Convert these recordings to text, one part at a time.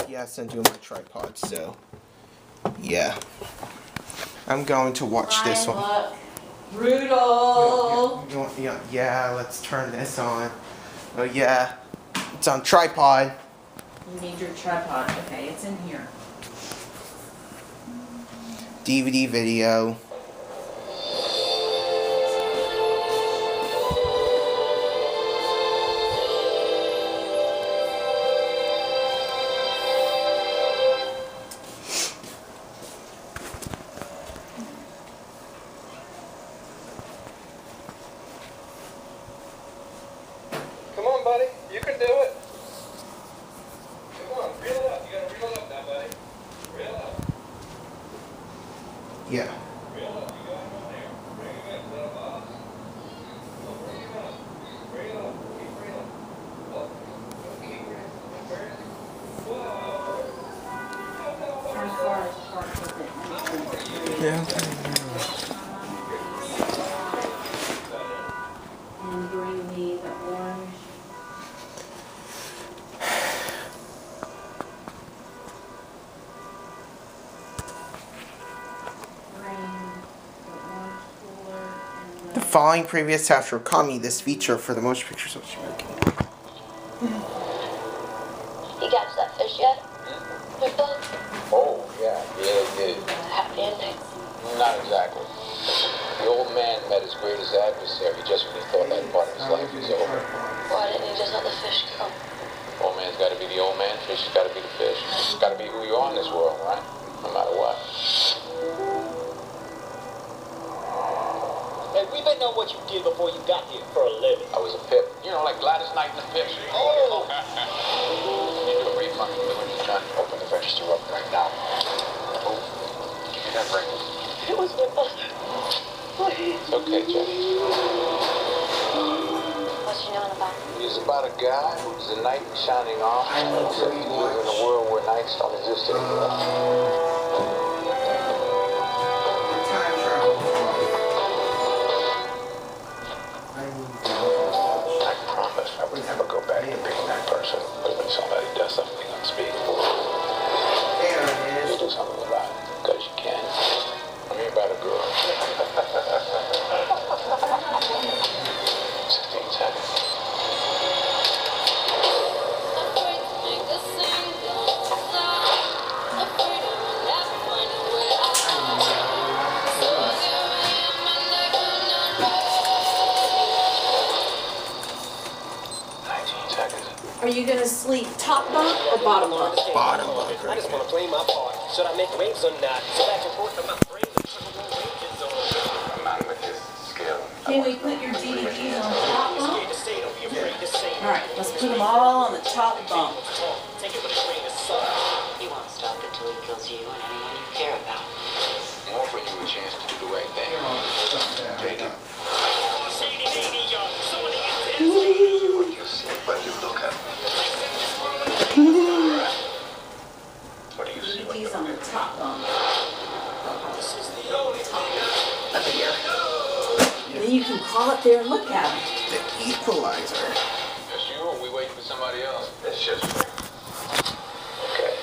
Yes, and do my tripod, so yeah. I'm going to watch this one. Look. Brutal. Yeah, let's turn this on. Oh yeah, it's on tripod. You need your tripod. Okay, it's in here. DVD video. Come on, buddy. You can do it. Come on, reel it up. You gotta reel it up now, buddy. Reel up. Yeah. Reel up. You got him on there. Bring him in. Is that a boss? Oh, bring him up. Bring it up. Keep reeling. Oh, keep reeling. Where is he? Whoa. How far with it? Yeah. And bring me the orange. The following previous tasks were copy this feature for the motion picture social media. You catch that fish yet? With them? Oh, yeah, did. Happy ending. Not exactly. The old man met his greatest adversary just when he thought that part of his life was over. Why didn't he just let the fish go? Old man's got to be the old man, fish has got to be the fish. It's got to be who you are in this world, right? No matter what. Hey, we better know what you did before you got here for a living. I was a pip. You know, like Gladys Knight in the fish. Oh! You do a refund. When you're done, open the register up right now. Oh, give me that ring. It was with us. Please. It's okay, Jenny. What's she knowing about? It's about a guy who's a knight in shining armor. Except he lives in a world where knights don't exist anymore. I promise I would never go back to being that person. But when somebody does something unspeakable, you do something about it. Because you can. I mean about a girl. 16 seconds. Are you gonna sleep top bunk or bottom bunk? Bottom bunk. I just want to play my part. Should I make waves or not? So that's important to my brain. I'm not with this skill. Can we put your DVDs on the top bunk? Scared to say, don't be afraid to say. Alright, let's put them all on the top bunk. Take it with a grain of salt. He won't stop until he kills you and anyone you care about. I'm offering you a chance to do the right thing. Take it. Shady, shady, young. Somebody What you see, what you look at. What do you see? DVDs on the top bunk. This is the only Up here. And then you can crawl up there and look at them. The equalizer. Just you, or we waiting for somebody else? It's just me. Okay.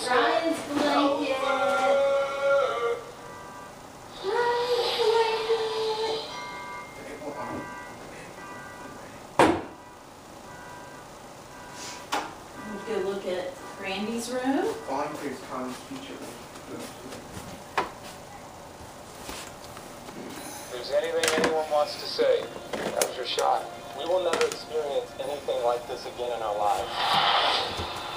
Ryan's blanket. Go look at Randy's room. Following previous comments feature. If there's anything anyone wants to say, That was your shot. we will never experience anything like this again in our lives.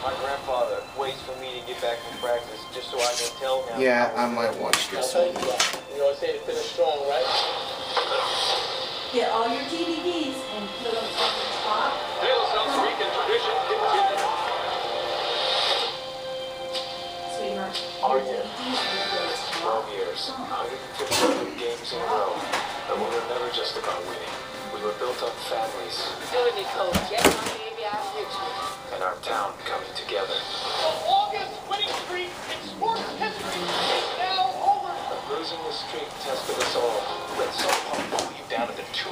My grandfather waits for me to get back from practice just so I can tell him. Yeah, I might watch this one. You know, I say to finish strong, right? Get all your DVDs and put them on the top. Weekend tradition continues. Sweetheart, Oh, your yeah. DVDs will go to the 12 years, 150 games in a row. But we were never just about winning. We were built on families Good, Nicole. Get my baby out of here. and our town coming together. August winning streak in sports history is now over. But losing the streak tested us all. Let Salt Pump pull you down to the 2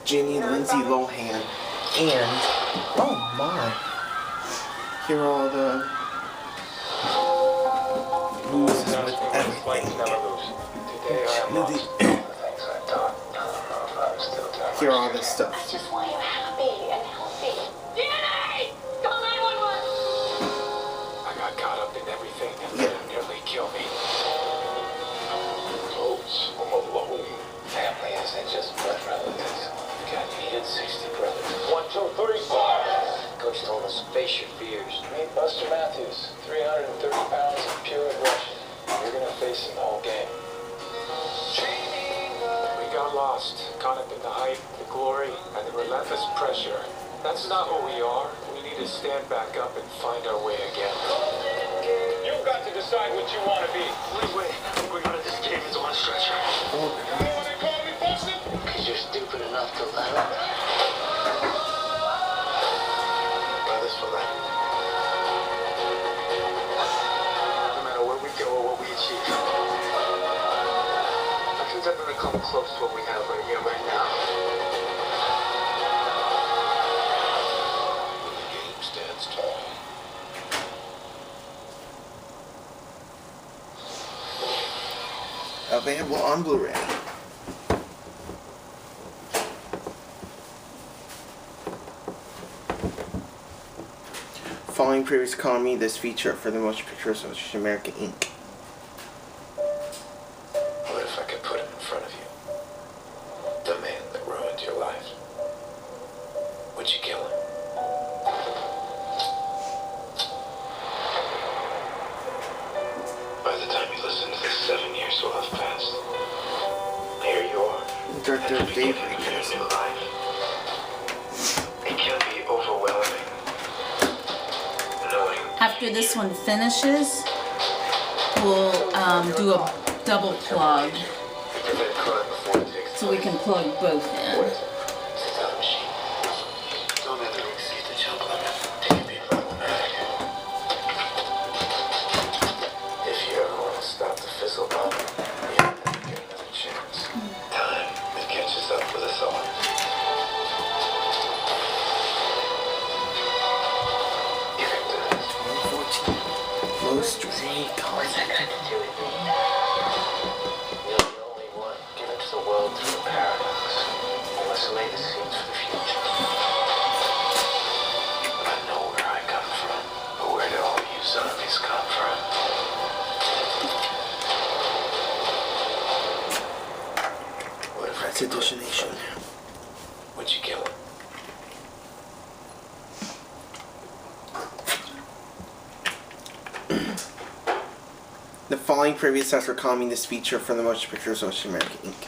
Ginny, Lindsay Lohan, and oh my, here are all the loses with everything. Here are all this stuff. I just want you happy and healthy. DNA! Call 911! I got caught up in everything that nearly killed me. Folks, I'm alone. Family isn't just blood relatives. You've got me and 60 brothers. 1, 2, 3, 4! Coach told us face your fears. Meet Buster Matthews, 330 pounds of pure aggression. You're gonna face him the whole game. We got lost, caught up in the hype, the glory, and the relentless pressure. That's not who we are. We need to stand back up and find our way again. You've got to decide what you want to be. Wait. We're out of this game is on a stretcher. You know what they call me, Buster? Because you're stupid enough to let up. Brothers for life. No matter where we go or what we achieve. Nothing's ever gonna come close to what we have right here, right now. When the game stands tall. Available on Blu-ray. Following previous economy, this feature for the Motion Picture Association of America, Inc. What if I could put him in front of you? The man that ruined your life. Would you kill him? By the time you listen to this, 7 years will have passed. Here you are. Director at the Dave beginning of your Reeves. new life. It can be overwhelming. Knowing After this one finishes, we'll do a double plug prevent crime before it takes so we can plug both in. What is it? It's not a machine. Don't ever exceed the jump limit. Take people automatic. If you ever want to stop the fizzle bomb, you have to get another chance. Time, it catches up with us all. You can do it. 2014 Most Ray Content. You're the only one given to the world through a paradox. You must lay the seeds for the future. I know where I come from, but where do all you zombies come from? What if I That's could put Edition him in Nation. front of you? Would you kill him? The following previous sets were calling this feature from the Motion Picture Association of America, Inc.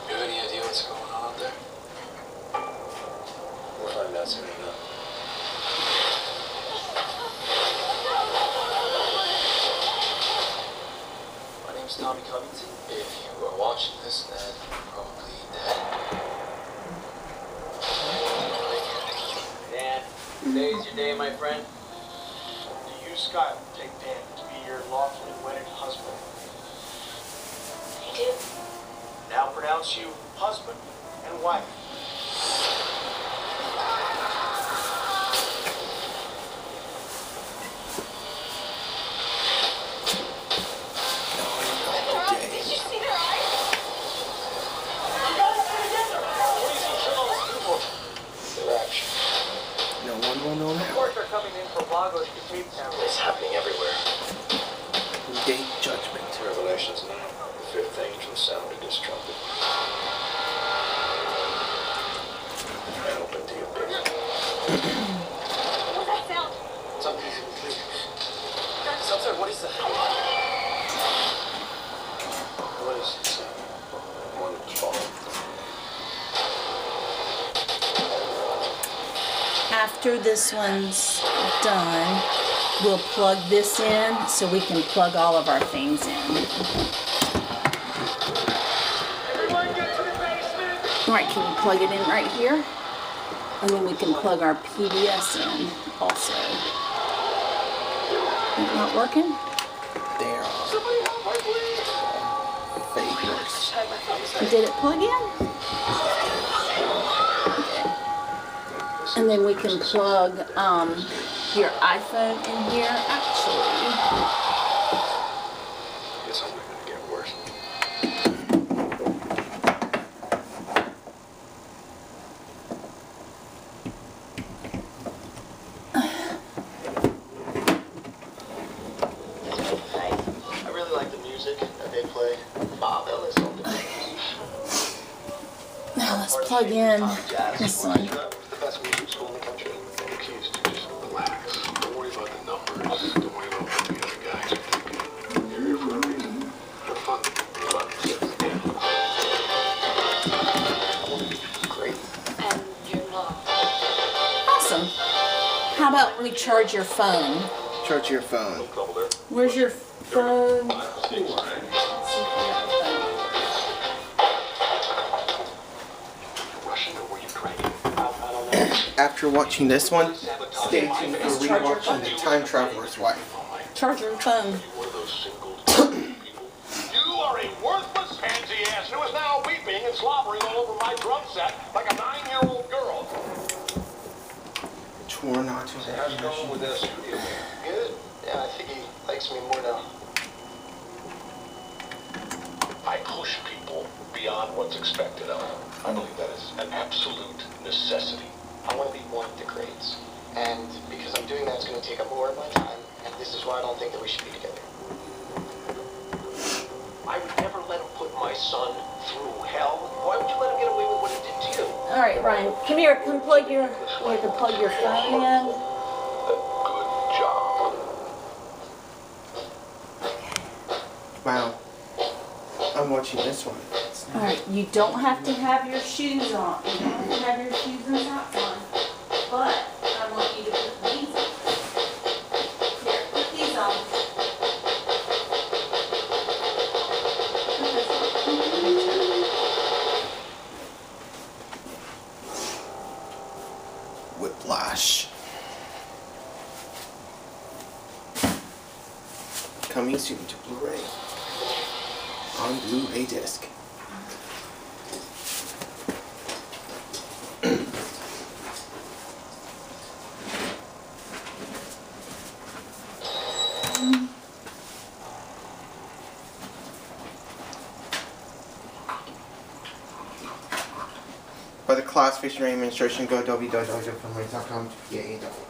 You have any idea what's going on out there? We'll find out soon enough. My name's Tommy Covington. If you are watching this, then you're probably dead. Dan, today is your day, my friend. Do you, Scott, take Dan to be your lawfully wedded husband? I do. Now pronounce you husband and wife. Did you see their eyes? What do you think you're all this people? The rapture. No one will know now. Reports are coming in from Lagos to Cape Town. It's happening everywhere. Date Judgment. Revelations 9. The fifth angel sounded his trumpet. And opened the abyss. What was that sound? Something. Something, what is that? What is this? One falling. After this one's done, we'll plug this in so we can plug all of our things in. Alright, can we plug it in right here? And then we can plug our PBS in also. Is it not working? There. Somebody help me, please! yours. Did it plug in? And then we can plug your iPhone in here. Actually, It's only gonna get worse. I really like the music that they play. Bob Ellis on the now let's plug in this one. The best music school in the country. The key is to just relax. Don't worry about the numbers. Don't worry about what the other guys are thinking. You're here for a reason. Have fun. Great. And you're not. Awesome. How about we charge your phone? Charge your phone. Trouble there. Where's your phone? Let's see if we have a phone. Russian or were you cranking? I don't know. After watching this one, stay tuned for Just charge your rewatching The Time Traveler's Wife. Charge your phone. One of those single people. You are a worthless pansy ass who is now weeping and slobbering all over my drum set like a 9-year-old girl. Swore not to have How's it going with the studio? Good. Yeah, I think he likes me more now. I push people beyond what's expected of them. I believe that is an absolute necessity. I want to be one of the greats. And because I'm doing that, it's going to take up more of my time. And this is why I don't think that we should be together. I would never let him put my son through hell. Why would you let him get away with what he did to you? All right, Ryan, come here. Come plug your. You can plug your phone in. Good job. Wow. I'm watching this one. All right, you don't have to have your shoes on. You don't have to have your shoes and socks on. But I want you to put these on. Here, put these on. Whiplash. Coming soon to Blu-ray. On Blu-ray disc. For the class featuring administration, go www.filmways.com to PA.org.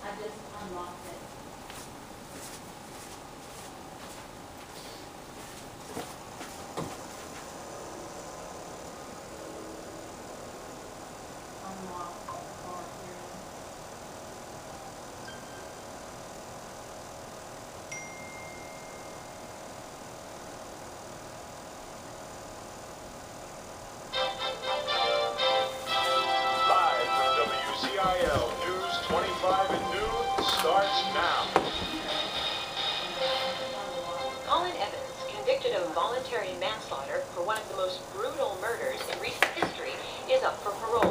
I just unlocked it. Unlock the car here. Live from WCIL News 25 at noon starts now. Colin Evans, convicted of voluntary manslaughter for one of the most brutal murders in recent history, is up for parole.